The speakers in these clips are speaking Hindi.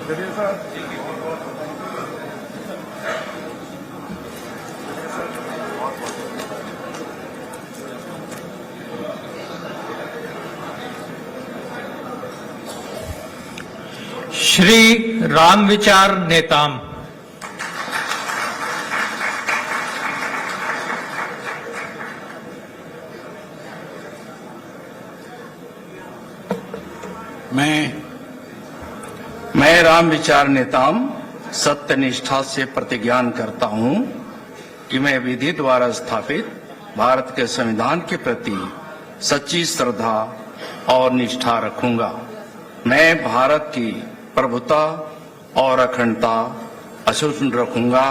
चलिए सर। श्री रामविचार नेताम। मैं रामविचार नेताम सत्यनिष्ठा से प्रतिज्ञान करता हूं कि मैं विधि द्वारा स्थापित भारत के संविधान के प्रति सच्ची श्रद्धा और निष्ठा रखूंगा। मैं भारत की प्रभुता और अखंडता अक्षुण्ण रखूंगा।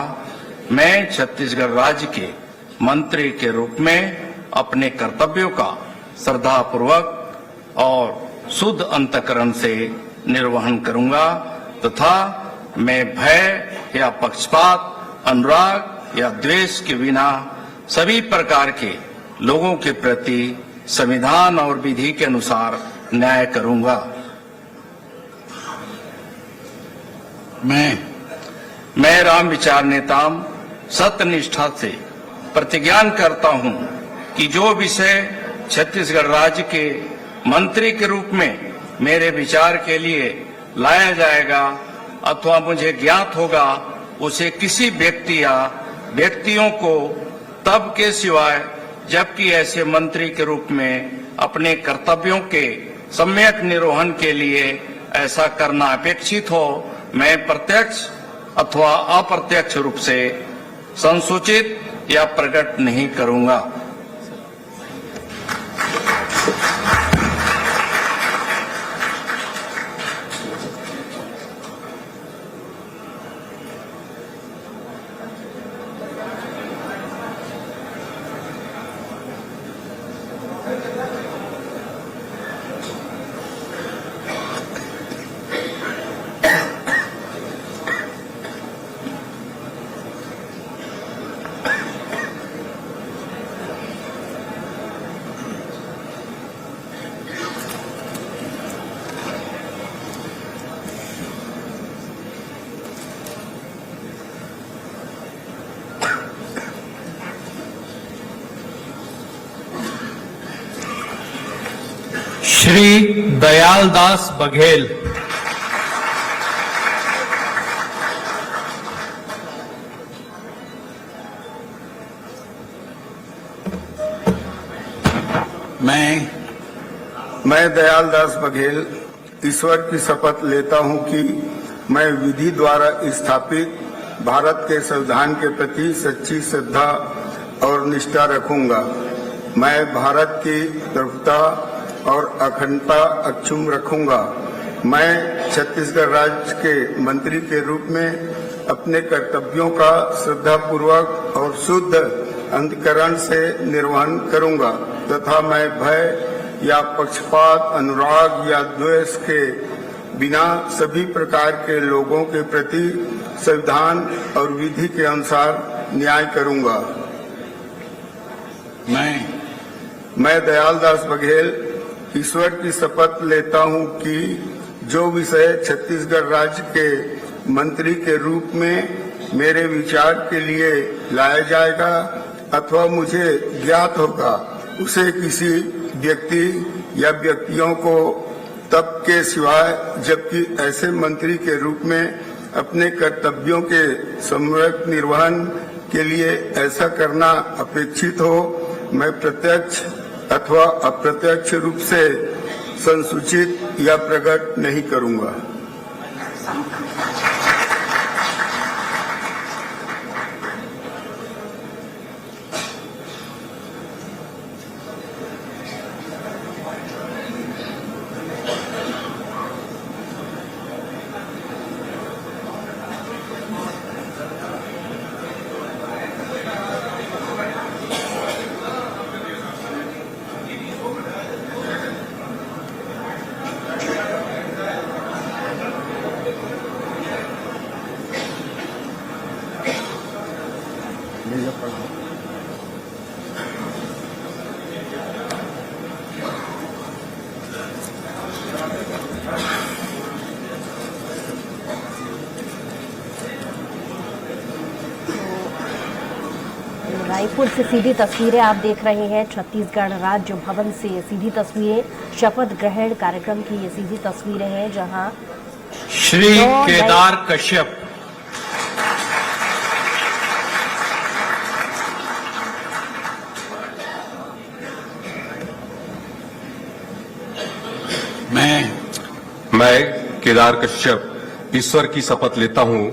मैं छत्तीसगढ़ राज्य के मंत्री के रूप में अपने कर्तव्यों का श्रद्धापूर्वक और शुद्ध अंतःकरण से निर्वहन करूंगा तथा मैं भय या पक्षपात, अनुराग या द्वेष के बिना सभी प्रकार के लोगों के प्रति संविधान और विधि के अनुसार न्याय करूंगा। मैं रामविचार नेताम सत्यनिष्ठा से प्रतिज्ञान करता हूं कि जो विषय छत्तीसगढ़ राज्य के मंत्री के रूप में मेरे विचार के लिए लाया जाएगा अथवा मुझे ज्ञात होगा, उसे किसी व्यक्ति या व्यक्तियों को तब के सिवाय जबकि ऐसे मंत्री के रूप में अपने कर्तव्यों के सम्यक निर्वहन के लिए ऐसा करना अपेक्षित हो, मैं प्रत्यक्ष अथवा अप्रत्यक्ष रूप से संसूचित या प्रकट नहीं करूंगा। श्री दयालदास बघेल। मैं दयालदास बघेल ईश्वर की शपथ लेता हूं कि मैं विधि द्वारा स्थापित भारत के संविधान के प्रति सच्ची श्रद्धा और निष्ठा रखूंगा। मैं भारत की प्रभुता और अखंडता अक्षुण्ण रखूंगा। मैं छत्तीसगढ़ राज्य के मंत्री के रूप में अपने कर्तव्यों का श्रद्धापूर्वक और शुद्ध अंतःकरण से निर्वहन करूंगा तथा मैं भय या पक्षपात, अनुराग या द्वेष के बिना सभी प्रकार के लोगों के प्रति संविधान और विधि के अनुसार न्याय करूंगा। मैं दयालदास बघेल ईश्वर की शपथ लेता हूं कि जो विषय छत्तीसगढ़ राज्य के मंत्री के रूप में मेरे विचार के लिए लाया जाएगा अथवा मुझे ज्ञात होगा, उसे किसी व्यक्ति या व्यक्तियों को तब के सिवाय जबकि ऐसे मंत्री के रूप में अपने कर्तव्यों के सम्यक निर्वहन के लिए ऐसा करना अपेक्षित हो, मैं प्रत्यक्ष अथवा अप्रत्यक्ष रूप से संसूचित या प्रकट नहीं करूंगा। रायपुर से सीधी तस्वीरें आप देख रहे हैं। छत्तीसगढ़ राज्य भवन से सीधी तस्वीरें, शपथ ग्रहण कार्यक्रम की ये सीधी तस्वीरें हैं जहां श्री केदार कश्यप। मैं केदार कश्यप ईश्वर की शपथ लेता हूं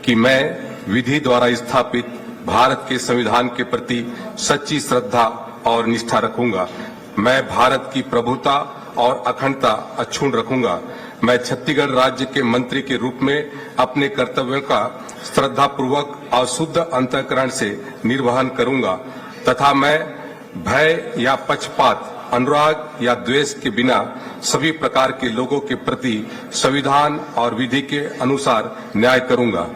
कि मैं विधि द्वारा स्थापित भारत के संविधान के प्रति सच्ची श्रद्धा और निष्ठा रखूंगा। मैं भारत की प्रभुता और अखंडता अक्षुण्ण रखूंगा। मैं छत्तीसगढ़ राज्य के मंत्री के रूप में अपने कर्तव्यों का श्रद्धापूर्वक और शुद्ध अंतःकरण से निर्वहन करूंगा तथा मैं भय या पक्षपात, अनुराग या द्वेष के बिना सभी प्रकार के लोगों के प्रति संविधान और विधि के अनुसार न्याय करूंगा।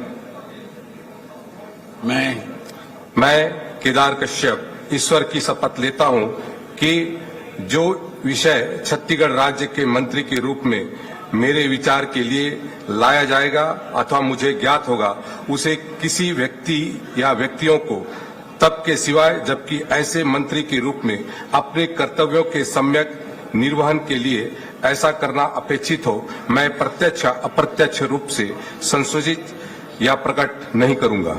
मैं केदार कश्यप ईश्वर की शपथ लेता हूं कि जो विषय छत्तीसगढ़ राज्य के मंत्री के रूप में मेरे विचार के लिए लाया जाएगा अथवा मुझे ज्ञात होगा, उसे किसी व्यक्ति या व्यक्तियों को तब के सिवाय जबकि ऐसे मंत्री के रूप में अपने कर्तव्यों के सम्यक निर्वहन के लिए ऐसा करना अपेक्षित हो, मैं प्रत्यक्ष अप्रत्यक्ष रूप से संशोधित या प्रकट नहीं करूंगा।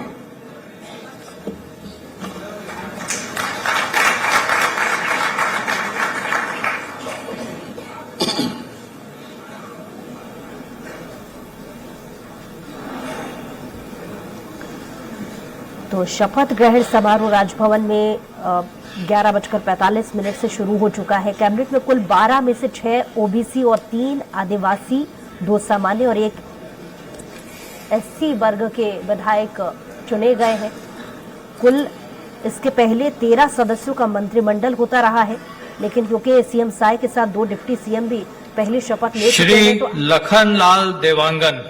तो शपथ ग्रहण समारोह राजभवन में 11:45 से शुरू हो चुका है। कैबिनेट में कुल 12 में से 6 ओबीसी और 3 आदिवासी, 2 सामान्य और 1 एससी वर्ग के विधायक चुने गए हैं। कुल इसके पहले 13 सदस्यों का मंत्रिमंडल होता रहा है, लेकिन क्योंकि सीएम साय के साथ 2 डिप्टी सीएम भी पहली शपथ ले चुके हैं तो लखनलाल देवांगन।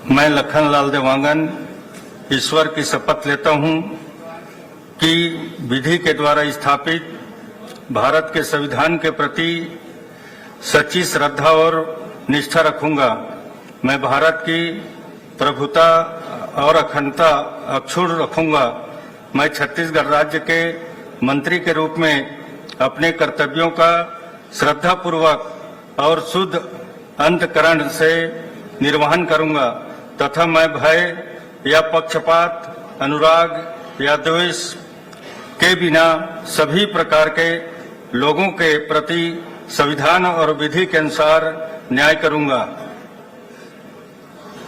मैं लखनलाल देवांगन ईश्वर की शपथ लेता हूं कि विधि के द्वारा स्थापित भारत के संविधान के प्रति सच्ची श्रद्धा और निष्ठा रखूंगा। मैं भारत की प्रभुता और अखंडता अक्षुण्ण रखूंगा। मैं छत्तीसगढ़ राज्य के मंत्री के रूप में अपने कर्तव्यों का श्रद्धापूर्वक और शुद्ध अंतःकरण से निर्वहन करूंगा तथा मैं भय या पक्षपात, अनुराग या द्वेष के बिना सभी प्रकार के लोगों के प्रति संविधान और विधि के अनुसार न्याय करूंगा।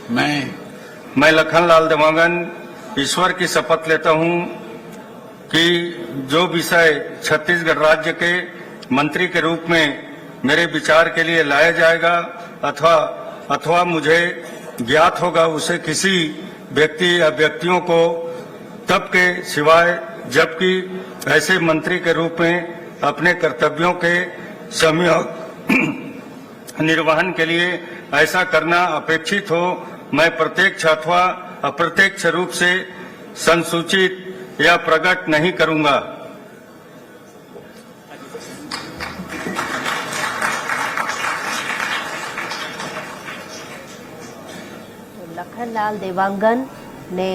मैं लखनलाल देवांगन ईश्वर की शपथ लेता हूं कि जो विषय छत्तीसगढ़ राज्य के मंत्री के रूप में मेरे विचार के लिए लाया जाएगा अथवा मुझे ज्ञात होगा, उसे किसी व्यक्ति या व्यक्तियों को तब के सिवाय जबकि ऐसे मंत्री के रूप में अपने कर्तव्यों के सम्यक निर्वहन के लिए ऐसा करना अपेक्षित हो, मैं प्रत्यक्ष अथवा अप्रत्यक्ष रूप से संसूचित या प्रकट नहीं करूंगा। लखनलाल देवांगन ने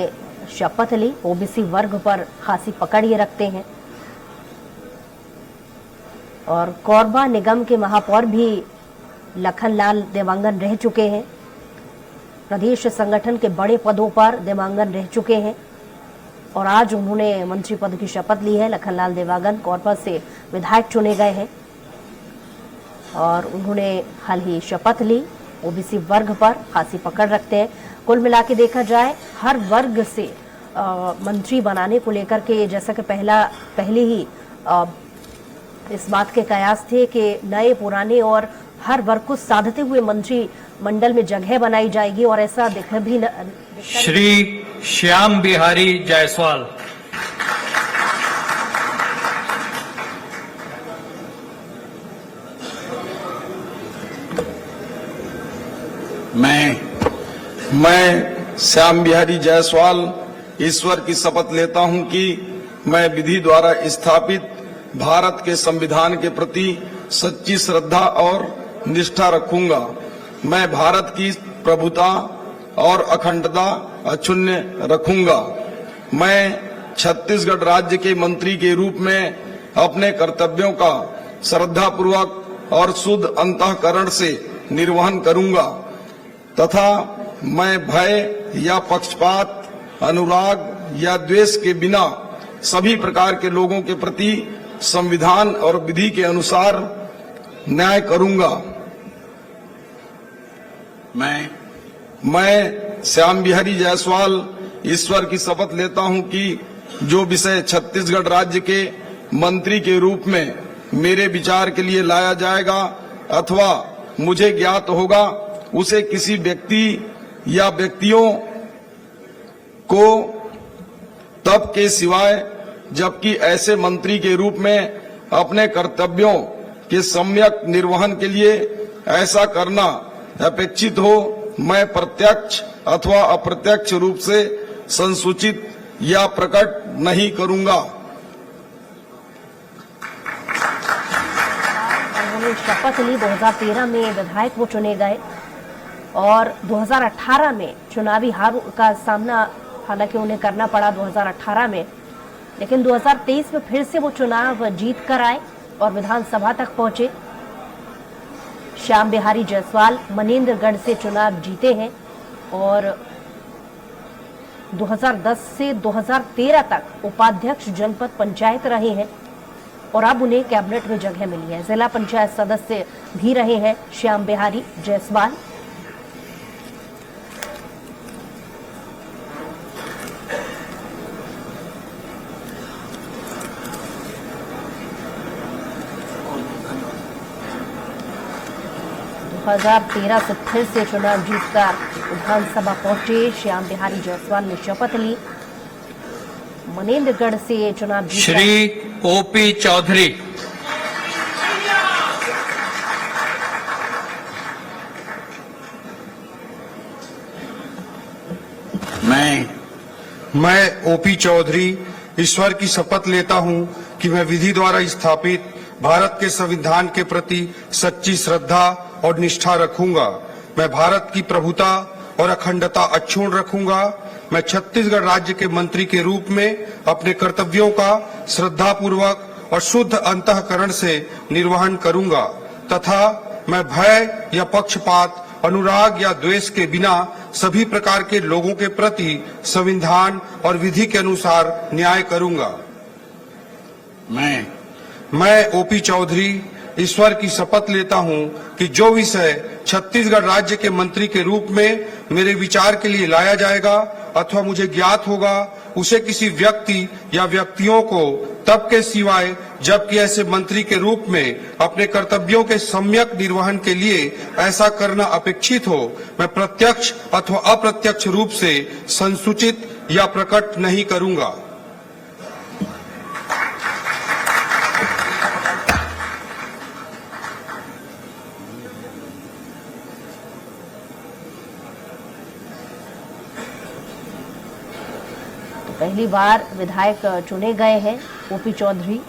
शपथ ली। ओबीसी वर्ग पर खासी पकड़ ये रखते हैं और कोरबा निगम के महापौर भी लखनलाल देवांगन रह चुके हैं। प्रदेश संगठन के बड़े पदों पर देवांगन रह चुके हैं और आज उन्होंने मंत्री पद की शपथ ली है। लखनलाल देवांगन कोरबा से विधायक चुने गए हैं और उन्होंने हाल ही शपथ ली। ओबीसी वर्ग पर खासी पकड़ रखते हैं। कुल मिला के देखा जाए हर वर्ग से मंत्री बनाने को लेकर के जैसा कि पहले ही इस बात के कयास थे कि नए पुराने और हर वर्ग को साधते हुए मंत्री मंडल में जगह बनाई जाएगी और ऐसा दिख भी श्री श्याम बिहारी जायसवाल। मैं श्याम बिहारी जायसवाल ईश्वर की शपथ लेता हूं कि मैं विधि द्वारा स्थापित भारत के संविधान के प्रति सच्ची श्रद्धा और निष्ठा रखूंगा। मैं भारत की प्रभुता और अखंडता अक्षुण्ण रखूंगा। मैं छत्तीसगढ़ राज्य के मंत्री के रूप में अपने कर्तव्यों का श्रद्धापूर्वक और शुद्ध अंतःकरण से निर्वहन करूंगा तथा मैं भय या पक्षपात, अनुराग या द्वेष के बिना सभी प्रकार के लोगों के प्रति संविधान और विधि के अनुसार न्याय करूंगा। मैं श्याम बिहारी जायसवाल ईश्वर की शपथ लेता हूं कि जो विषय छत्तीसगढ़ राज्य के मंत्री के रूप में मेरे विचार के लिए लाया जाएगा अथवा मुझे ज्ञात होगा, उसे किसी व्यक्ति या व्यक्तियों को तब के सिवाय जबकि ऐसे मंत्री के रूप में अपने कर्तव्यों के सम्यक निर्वहन के लिए ऐसा करना अपेक्षित हो, मैं प्रत्यक्ष अथवा अप्रत्यक्ष रूप से संसूचित या प्रकट नहीं करूंगा। उन्होंने शपथ ली। 2013 में विधायक वो चुने गए और 2018 में चुनावी हार का सामना हालांकि उन्हें करना पड़ा 2018 में, लेकिन 2023 में फिर से वो चुनाव जीत कर आए और विधानसभा तक पहुंचे। श्याम बिहारी जायसवाल मनेन्द्रगढ़ से चुनाव जीते हैं और 2010 से 2013 तक उपाध्यक्ष जनपद पंचायत रहे हैं और अब उन्हें कैबिनेट में जगह मिली है। जिला पंचायत सदस्य भी रहे हैं श्याम बिहारी जायसवाल। दो 2013 से फिर से चुनाव जीतकर विधानसभा पहुंचे श्याम बिहारी जायसवाल ने शपथ ली। मनेन्द्रगढ़ से चुनाव जीत श्री ओपी चौधरी। मैं ओपी चौधरी ईश्वर की शपथ लेता हूं कि मैं विधि द्वारा स्थापित भारत के संविधान के प्रति सच्ची श्रद्धा और निष्ठा रखूंगा। मैं भारत की प्रभुता और अखंडता अक्षुण्ण रखूंगा। मैं छत्तीसगढ़ राज्य के मंत्री के रूप में अपने कर्तव्यों का श्रद्धापूर्वक और शुद्ध अंतःकरण से निर्वहन करूंगा तथा मैं भय या पक्षपात, अनुराग या द्वेष के बिना सभी प्रकार के लोगों के प्रति संविधान और विधि के अनुसार न्याय करूंगा। मैं ओपी चौधरी ईश्वर की शपथ लेता हूं कि जो विषय छत्तीसगढ़ राज्य के मंत्री के रूप में मेरे विचार के लिए लाया जाएगा अथवा मुझे ज्ञात होगा, उसे किसी व्यक्ति या व्यक्तियों को तब के सिवाय जबकि ऐसे मंत्री के रूप में अपने कर्तव्यों के सम्यक निर्वहन के लिए ऐसा करना अपेक्षित हो, मैं प्रत्यक्ष अथवा अप्रत्यक्ष रूप से संसूचित या प्रकट नहीं करूंगा। पहली बार विधायक चुने गए हैं ओपी चौधरी,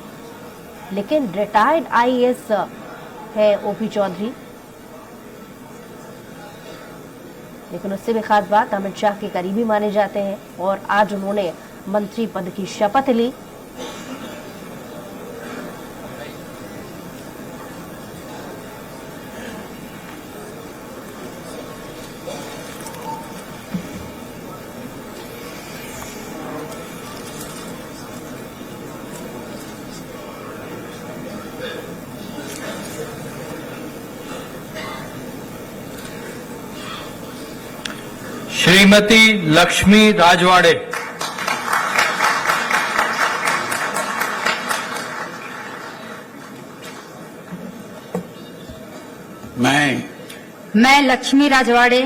लेकिन रिटायर्ड आईएएस है ओपी चौधरी। लेकिन उससे भी खास बात, अमित शाह के करीबी माने जाते हैं और आज उन्होंने मंत्री पद की शपथ ली। श्रीमती लक्ष्मी राजवाड़े। मैं लक्ष्मी राजवाड़े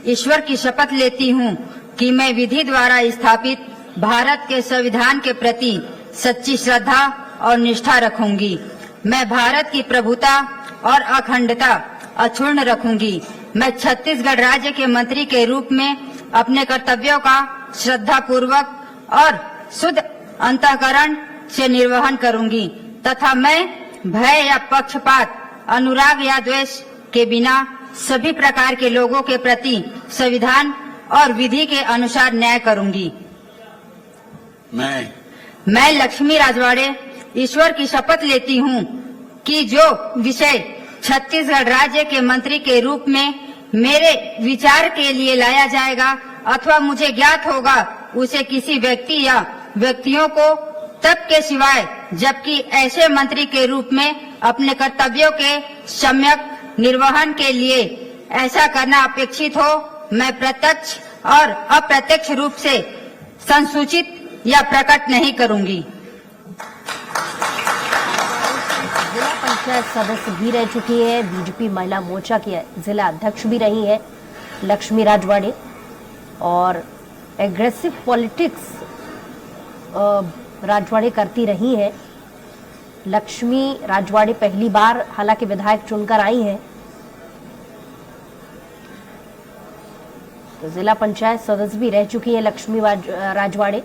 ईश्वर की शपथ लेती हूँ कि मैं विधि द्वारा स्थापित भारत के संविधान के प्रति सच्ची श्रद्धा और निष्ठा रखूंगी। मैं भारत की प्रभुता और अखंडता अक्षुण्ण रखूंगी। मैं छत्तीसगढ़ राज्य के मंत्री के रूप में अपने कर्तव्यों का श्रद्धा पूर्वक और शुद्ध अंतःकरण से निर्वहन करूंगी। तथा मैं भय या पक्षपात, अनुराग या द्वेष के बिना सभी प्रकार के लोगों के प्रति संविधान और विधि के अनुसार न्याय करूंगी। मैं लक्ष्मी राजवाड़े ईश्वर की शपथ लेती हूँ कि जो विषय छत्तीसगढ़ राज्य के मंत्री के रूप में मेरे विचार के लिए लाया जाएगा अथवा मुझे ज्ञात होगा, उसे किसी व्यक्ति या व्यक्तियों को तब के सिवाय जबकि ऐसे मंत्री के रूप में अपने कर्तव्यों के सम्यक निर्वहन के लिए ऐसा करना अपेक्षित हो, मैं प्रत्यक्ष और अप्रत्यक्ष रूप से संसूचित या प्रकट नहीं करूंगी। जिला पंचायत सदस्य भी रह चुकी है, बीजेपी महिला मोर्चा की जिला अध्यक्ष भी रही है लक्ष्मी राजवाड़े, और एग्रेसिव पॉलिटिक्स राजवाड़े करती रही है। लक्ष्मी राजवाड़े पहली बार हालांकि विधायक चुनकर आई हैं, तो जिला पंचायत सदस्य भी रह चुकी है लक्ष्मी राजवाड़े,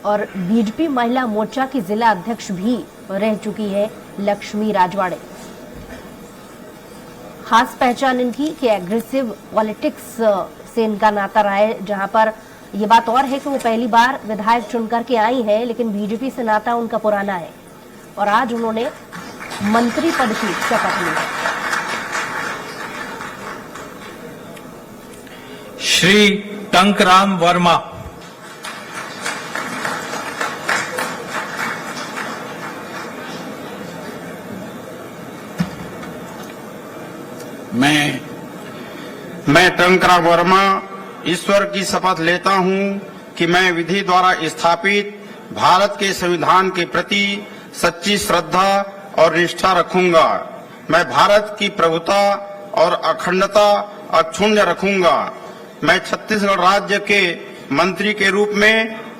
और बीजेपी महिला मोर्चा की जिला अध्यक्ष भी रह चुकी है लक्ष्मी राजवाड़े। खास पहचान इनकी कि एग्रेसिव पॉलिटिक्स से इनका नाता रहा है, जहां पर ये बात और है कि वो पहली बार विधायक चुनकर के आई है, लेकिन बीजेपी से नाता उनका पुराना है और आज उन्होंने मंत्री पद की शपथ ली है। श्री टंकराम वर्मा। मैं टंकराम वर्मा ईश्वर की शपथ लेता हूं कि मैं विधि द्वारा स्थापित भारत के संविधान के प्रति सच्ची श्रद्धा और निष्ठा रखूंगा। मैं भारत की प्रभुता और अखंडता अक्षुण्ण रखूंगा। मैं छत्तीसगढ़ राज्य के मंत्री के रूप में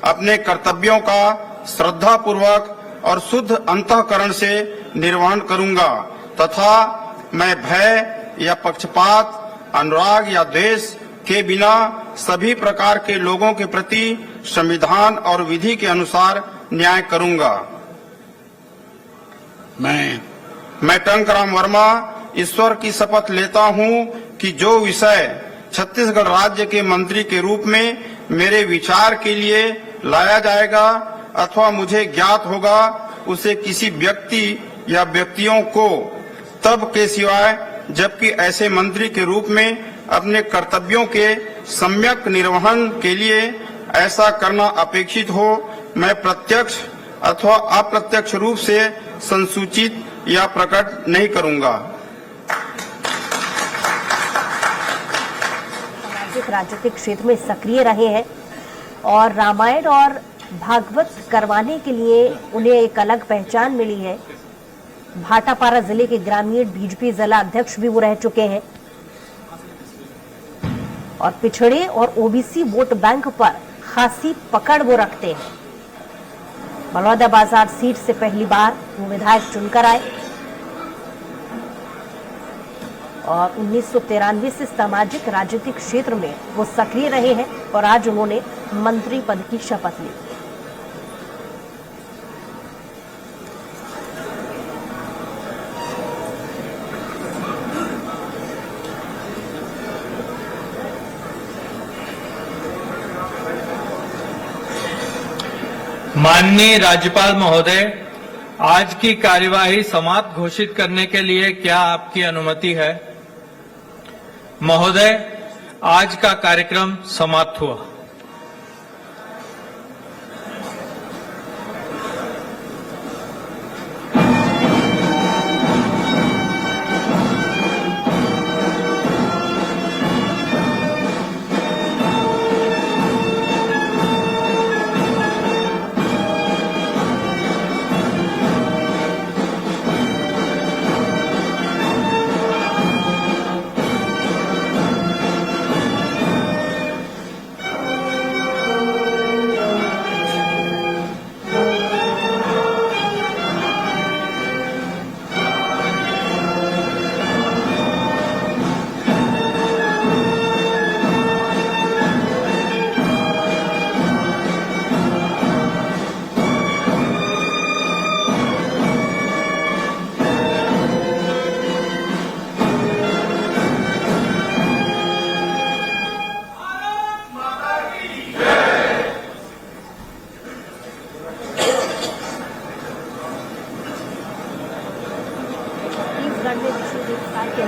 अपने कर्तव्यों का श्रद्धा पूर्वक और शुद्ध अंतःकरण से निर्वहन करूंगा तथा मैं भय या पक्षपात, अनुराग या द्वेष के बिना सभी प्रकार के लोगों के प्रति संविधान और विधि के अनुसार न्याय करूंगा। मैं टंकराम वर्मा ईश्वर की शपथ लेता हूं कि जो विषय छत्तीसगढ़ राज्य के मंत्री के रूप में मेरे विचार के लिए लाया जाएगा अथवा मुझे ज्ञात होगा, उसे किसी व्यक्ति या व्यक्तियों को तब के सिवाय जबकि ऐसे मंत्री के रूप में अपने कर्तव्यों के सम्यक निर्वहन के लिए ऐसा करना अपेक्षित हो, मैं प्रत्यक्ष अथवा अप्रत्यक्ष रूप से संसूचित या प्रकट नहीं करूंगा। सामाजिक राजनीतिक क्षेत्र में सक्रिय रहे हैं और रामायण और भागवत करवाने के लिए उन्हें एक अलग पहचान मिली है। भाटापारा जिले के ग्रामीण बीजेपी जिला अध्यक्ष भी वो रह चुके हैं और पिछड़े और ओबीसी वोट बैंक पर खासी पकड़ वो रखते हैं। बलौदाबाजार सीट से पहली बार वो विधायक चुनकर आए और 1993 से सामाजिक राजनीतिक क्षेत्र में वो सक्रिय रहे हैं और आज उन्होंने मंत्री पद की शपथ ली। माननीय राज्यपाल महोदय, आज की कार्यवाही समाप्त घोषित करने के लिए क्या आपकी अनुमति है? महोदय, आज का कार्यक्रम समाप्त हुआ।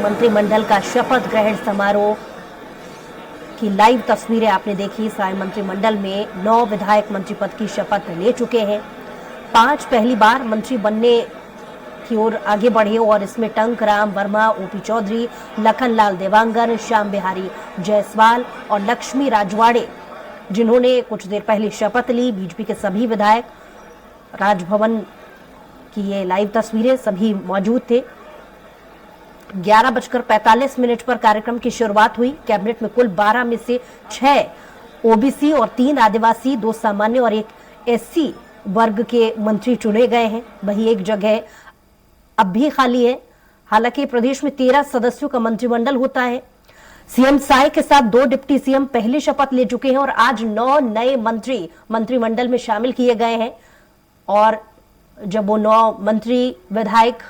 मंत्रिमंडल का शपथ ग्रहण समारोह की लाइव तस्वीरें आपने देखी। साय मंत्रिमंडल में 9 विधायक मंत्री पद की शपथ ले चुके हैं। 5 पहली बार मंत्री बनने की ओर आगे बढ़े और इसमें टंकराम वर्मा, ओपी चौधरी, लखनलाल देवांगन, श्याम बिहारी जायसवाल और लक्ष्मी राजवाड़े, जिन्होंने कुछ देर पहले शपथ ली। बीजेपी के सभी विधायक, राजभवन की ये लाइव तस्वीरें, सभी मौजूद थे। 11:45 पर कार्यक्रम की शुरुआत हुई। कैबिनेट में कुल 12 में से 6 ओबीसी और 3 आदिवासी, 2 सामान्य और 1 एससी वर्ग के मंत्री चुने गए हैं। वहीं एक जगह अब भी खाली है। हालांकि प्रदेश में 13 सदस्यों का मंत्रिमंडल होता है। सीएम साय के साथ 2 डिप्टी सीएम पहले शपथ ले चुके हैं और आज 9 नए मंत्री मंत्रिमंडल में शामिल किए गए हैं। और जब वो 9 मंत्री विधायक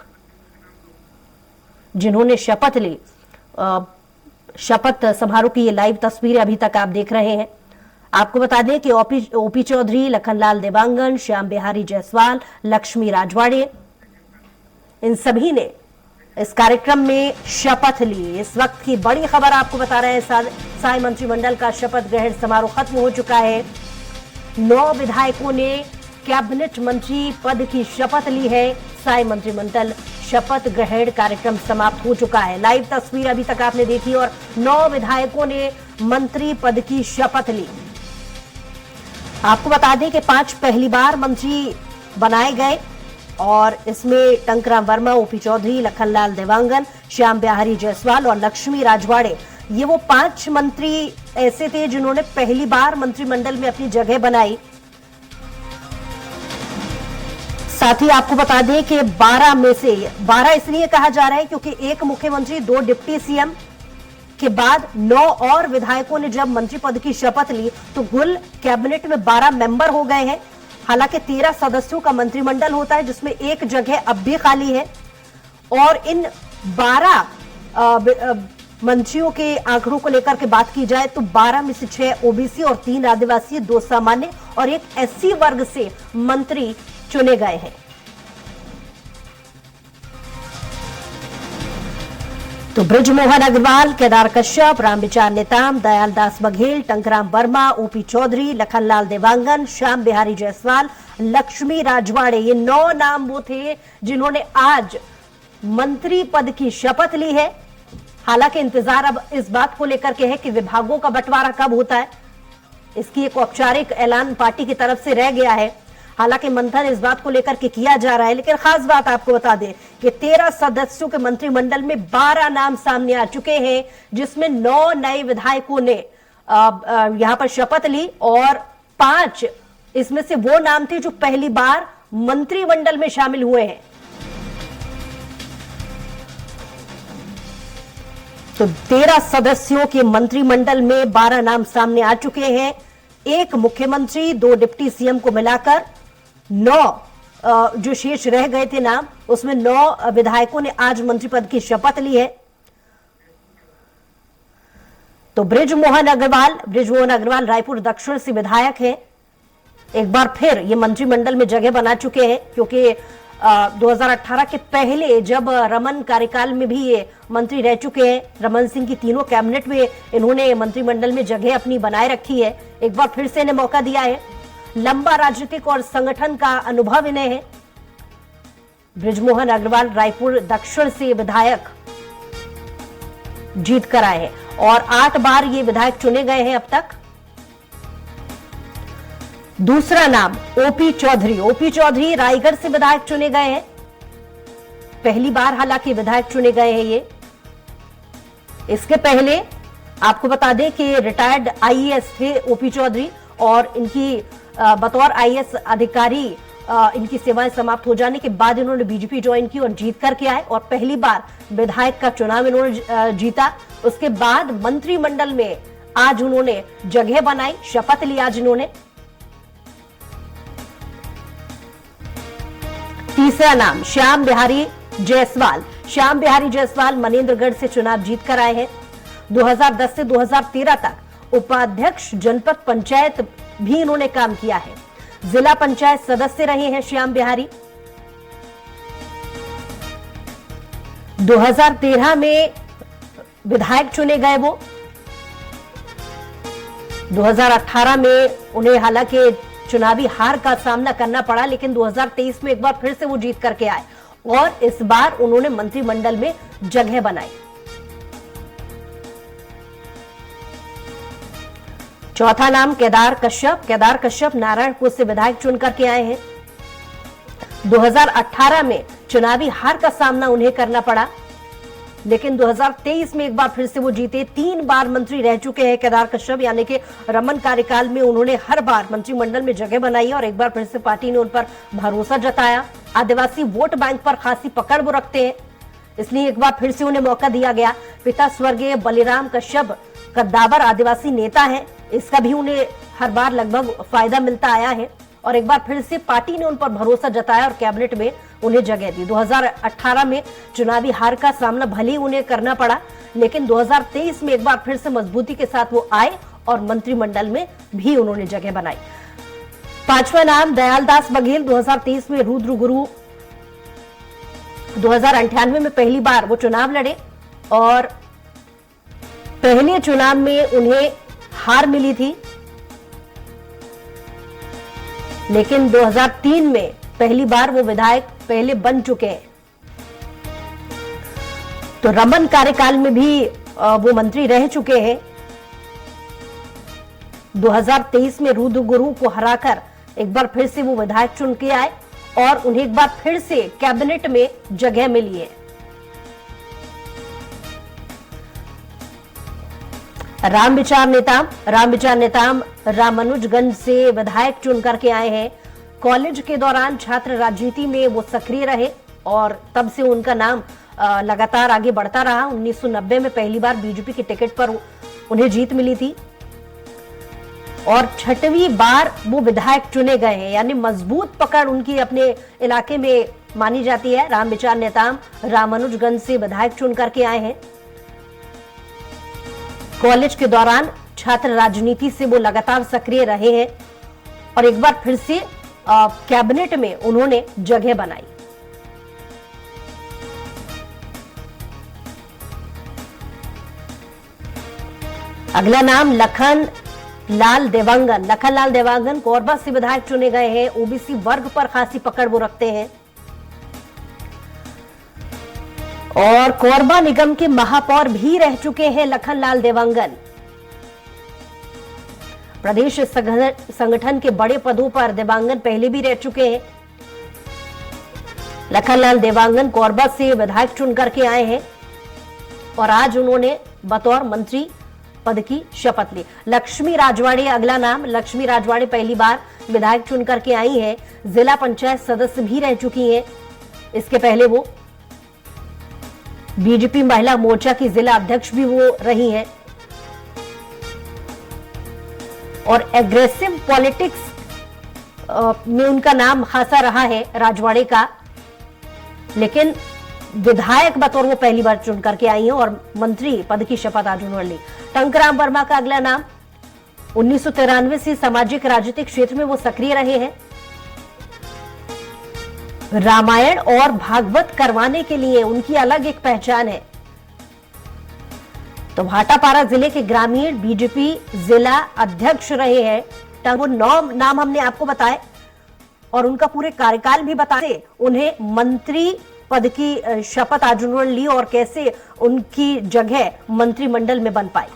जिन्होंने शपथ ली, शपथ समारोह की ये लाइव तस्वीरें अभी तक आप देख रहे हैं। आपको बता दें कि ओपी चौधरी, लखनलाल देवांगन, श्याम बिहारी जायसवाल, लक्ष्मी राजवाड़े, इन सभी ने इस कार्यक्रम में शपथ ली। इस वक्त की बड़ी खबर आपको बता रहे हैं, साय मंत्रिमंडल का शपथ ग्रहण समारोह खत्म हो चुका है। 9 विधायकों ने कैबिनेट मंत्री पद की शपथ ली है। साय मंत्रिमंडल शपथ ग्रहण कार्यक्रम समाप्त हो चुका है। लाइव तस्वीर अभी तक आपने देखी और 9 विधायकों ने मंत्री पद की शपथ ली। आपको बता दें कि 5 पहली बार मंत्री बनाए गए और इसमें टंकराम वर्मा, ओपी चौधरी, लखनलाल देवांगन, श्याम बिहारी जायसवाल और लक्ष्मी राजवाड़े, ये वो 5 मंत्री ऐसे थे जिन्होंने पहली बार मंत्रिमंडल में अपनी जगह बनाई। साथ ही आपको बता दें कि 12 में से 12 इसलिए कहा जा रहा है क्योंकि 1 मुख्यमंत्री, 2 डिप्टी सीएम के बाद 9 और विधायकों ने जब मंत्री पद की शपथ ली तो कुल कैबिनेट में 12 मेंबर हो गए हैं। हालांकि 13 सदस्यों का मंत्रिमंडल होता है जिसमें एक जगह अब भी खाली है। और इन 12 मंत्रियों के आंकड़ों को लेकर के बात की जाए तो 12 में से 6 ओबीसी और 3 आदिवासी, 2 सामान्य और 1 एससी वर्ग से मंत्री चुने गए हैं। तो बृजमोहन अग्रवाल, केदार कश्यप, रामविचार नेताम, दयालदास बघेल, टंकराम वर्मा, ओपी चौधरी, लखनलाल देवांगन, श्याम बिहारी जायसवाल, लक्ष्मी राजवाड़े, ये 9 नाम वो थे जिन्होंने आज मंत्री पद की शपथ ली है। हालांकि इंतजार अब इस बात को लेकर के है कि विभागों का बंटवारा कब होता है। इसकी एक औपचारिक ऐलान पार्टी की तरफ से रह गया है। हालांकि मंथन इस बात को लेकर के किया जा रहा है। लेकिन खास बात आपको बता दें कि 13 सदस्यों के मंत्रिमंडल में 12 नाम सामने आ चुके हैं, जिसमें 9 नए विधायकों ने यहां पर शपथ ली और 5 इसमें से वो नाम थे जो पहली बार मंत्रिमंडल में शामिल हुए हैं। तो 13 सदस्यों के मंत्रिमंडल में 12 नाम सामने आ चुके हैं। 1 मुख्यमंत्री, 2 डिप्टी सीएम को मिलाकर 9 जो शेष रह गए थे नाम, उसमें 9 विधायकों ने आज मंत्री पद की शपथ ली है। तो बृजमोहन अग्रवाल रायपुर दक्षिण से विधायक हैं। एक बार फिर ये मंत्रिमंडल में जगह बना चुके हैं क्योंकि 2018 के पहले जब रमन कार्यकाल में भी ये मंत्री रह चुके हैं। रमन सिंह की तीनों कैबिनेट में इन्होंने मंत्रिमंडल में जगह अपनी बनाए रखी है। एक बार फिर से इन्हें मौका दिया है। लंबा राजनीतिक और संगठन का अनुभव इन्हें है। बृजमोहन अग्रवाल रायपुर दक्षिण से विधायक जीत कर आए हैं और 8 बार ये विधायक चुने गए हैं अब तक। दूसरा नाम ओपी चौधरी रायगढ़ से विधायक चुने गए हैं। पहली बार हालांकि विधायक चुने गए हैं ये। इसके पहले आपको बता दें कि रिटायर्ड आईएएस थे ओपी चौधरी और इनकी बतौर आईएएस अधिकारी इनकी सेवाएं समाप्त हो जाने के बाद इन्होंने बीजेपी ज्वाइन की और जीत करके आए और पहली बार विधायक का चुनाव इन्होंने जीता। उसके बाद मंत्रिमंडल में आज उन्होंने जगह बनाई, शपथ ली आज इन्होंने। तीसरा नाम श्याम बिहारी जायसवाल मनेन्द्रगढ़ से चुनाव जीत कर आए हैं। 2010 से 2013 तक उपाध्यक्ष जनपद पंचायत भी इन्होंने काम किया है। जिला पंचायत सदस्य रहे हैं श्याम बिहारी। 2013 में विधायक चुने गए वो 2018 में उन्हें हालांकि चुनावी हार का सामना करना पड़ा, लेकिन 2023 में एक बार फिर से वो जीत करके आए और इस बार उन्होंने मंत्रिमंडल में जगह बनाई। चौथा नाम केदार कश्यप। केदार कश्यप नारायणपुर से विधायक चुन करके आए हैं। 2018 में चुनावी हार का सामना उन्हें करना पड़ा, लेकिन 2023 में एक बार फिर से वो जीते। 3 बार मंत्री रह चुके हैं केदार कश्यप, यानी कि रमन कार्यकाल में उन्होंने हर बार मंत्रिमंडल में जगह बनाई और एक बार फिर से पार्टी ने उन पर भरोसा जताया। आदिवासी वोट बैंक पर खासी पकड़ वो रखते हैं, इसलिए एक बार फिर से उन्हें मौका दिया गया। पिता स्वर्गीय बलिराम कश्यप कद्दावर आदिवासी नेता है, इसका भी उन्हें हर बार लगभग फायदा मिलता आया है और एक बार फिर से पार्टी ने उन पर भरोसा जताया और कैबिनेट में उन्हें जगह दी। 2018 में चुनावी हार का सामना भले ही उन्हें करना पड़ा, लेकिन 2023 में एक बार फिर से मजबूती के साथ वो आए और मंत्रिमंडल में भी उन्होंने जगह बनाई। पांचवा नाम दयालदास बघेल। 2023 में रुद्र गुरु 2098 में पहली बार वो चुनाव लड़े और पहले चुनाव में उन्हें हार मिली थी, लेकिन 2003 में पहली बार वो विधायक पहले बन चुके हैं। तो रमन कार्यकाल में भी वो मंत्री रह चुके हैं। 2023 में रुद्र गुरु को हराकर एक बार फिर से वो विधायक चुन के आए और उन्हें एक बार फिर से कैबिनेट में जगह मिली है। रामविचार नेताम रामानुजगंज से विधायक चुन करके आए हैं। कॉलेज के दौरान छात्र राजनीति में वो सक्रिय रहे और तब से उनका नाम लगातार आगे बढ़ता रहा। 1990 में पहली बार बीजेपी के टिकट पर उन्हें जीत मिली थी और 6वीं बार वो विधायक चुने गए हैं, यानी मजबूत पकड़ उनकी अपने इलाके में मानी जाती है। रामविचार नेताम रामानुजगंज से विधायक चुन करके आए हैं। कॉलेज के दौरान छात्र राजनीति से वो लगातार सक्रिय रहे हैं और एक बार फिर से कैबिनेट में उन्होंने जगह बनाई। अगला नाम लखन लाल देवांगन कोरबा से विधायक चुने गए हैं। ओबीसी वर्ग पर खासी पकड़ वो रखते हैं और कोरबा निगम के महापौर भी रह चुके हैं लखनलाल देवांगन। प्रदेश संगठन के बड़े पदों पर देवांगन पहले भी रह चुके हैं। लखनलाल देवांगन कोरबा से विधायक चुन करके आए हैं और आज उन्होंने बतौर मंत्री पद की शपथ ली। लक्ष्मी राजवाड़े अगला नाम। लक्ष्मी राजवाड़े पहली बार विधायक चुन करके आई हैं। जिला पंचायत सदस्य भी रह चुकी हैं। इसके पहले वो बीजेपी महिला मोर्चा की जिला अध्यक्ष भी वो रही हैं और एग्रेसिव पॉलिटिक्स में उनका नाम खासा रहा है राजवाड़े का, लेकिन विधायक बतौर वो पहली बार चुन करके आई हैं और मंत्री पद की शपथ आज उन्होंने ली। टंकराम वर्मा का अगला नाम। 1993 से सामाजिक राजनीतिक क्षेत्र में वो सक्रिय रहे हैं। रामायण और भागवत करवाने के लिए उनकी अलग एक पहचान है। तो भाटापारा जिले के ग्रामीण बीजेपी जिला अध्यक्ष रहे हैं। वो 9 नाम हमने आपको बताए और उनका पूरे कार्यकाल भी बताए। उन्हें मंत्री पद की शपथ आज उन्होंने ली और कैसे उनकी जगह मंत्रिमंडल में बन पाई।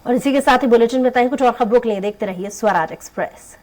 और इसी के साथ ही बुलेटिन में बताएं कुछ और खबरों के लिए देखते रहिए स्वराज एक्सप्रेस।